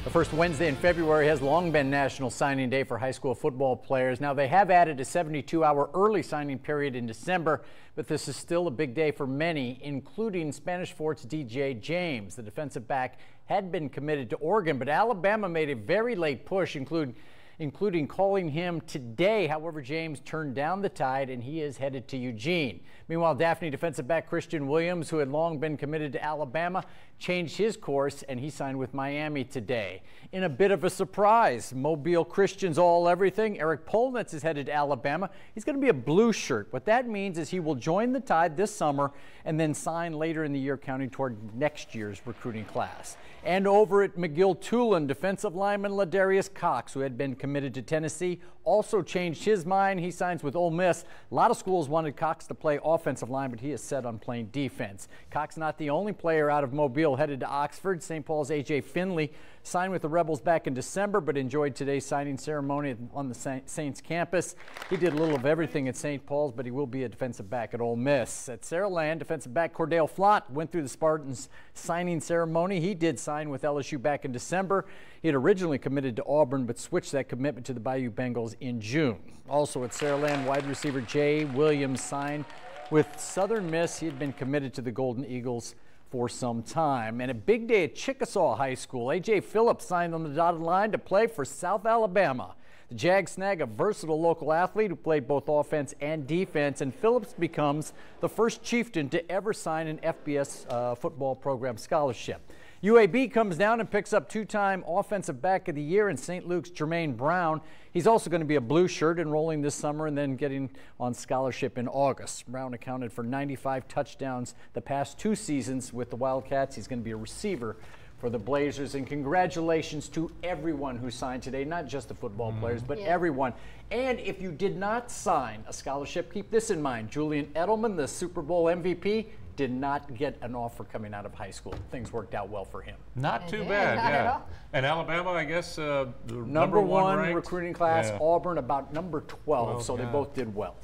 The first Wednesday in February has long been National Signing Day for high school football players. Now, they have added a 72-hour early signing period in December, but this is still a big day for many, including Spanish Fort's DJ James. The defensive back had been committed to Oregon, but Alabama made a very late push, including calling him today. However, James turned down the Tide, and he is headed to Eugene. Meanwhile, Daphne defensive back Christian Williams, who had long been committed to Alabama, changed his course, and he signed with Miami today. In a bit of a surprise, Mobile Christian's all-everything, Eric Polnitz is headed to Alabama. He's going to be a blue shirt. What that means is he will join the Tide this summer and then sign later in the year, counting toward next year's recruiting class. And over at McGill-Tulane, defensive lineman Ladarius Cox, who had been committed to Tennessee, also changed his mind. He signs with Ole Miss. A lot of schools wanted Cox to play offensive line, but he is set on playing defense. Cox not the only player out of Mobile headed to Oxford. St. Paul's A.J. Finley signed with the Rebels back in December, but enjoyed today's signing ceremony on the Saints campus. He did a little of everything at St. Paul's, but he will be a defensive back at Ole Miss. At Saraland, defensive back Cordell Flott went through the Spartans signing ceremony. He did sign with LSU back in December. He had originally committed to Auburn, but switched that commitment to the Bayou Bengals in June. Also at Saraland, wide receiver Jay Williams signed with Southern Miss. He had been committed to the Golden Eagles for some time. And a big day at Chickasaw High School. A.J. Phillips signed on the dotted line to play for South Alabama. The Jags snag a versatile local athlete who played both offense and defense, and Phillips becomes the first Chieftain to ever sign an FBS football program scholarship. UAB comes down and picks up two-time Offensive Back of the Year in St. Luke's Jermaine Brown. He's also going to be a blue shirt enrolling this summer and then getting on scholarship in August. Brown accounted for 95 touchdowns the past 2 seasons with the Wildcats. He's going to be a receiver for the Blazers. And congratulations to everyone who signed today, not just the football players, but everyone. And if you did not sign a scholarship, keep this in mind. Julian Edelman, the Super Bowl MVP, did not get an offer coming out of high school. Things worked out well for him. Not too bad, yeah. And Alabama, I guess, the number one recruiting class, Auburn about number 12, so they both did well.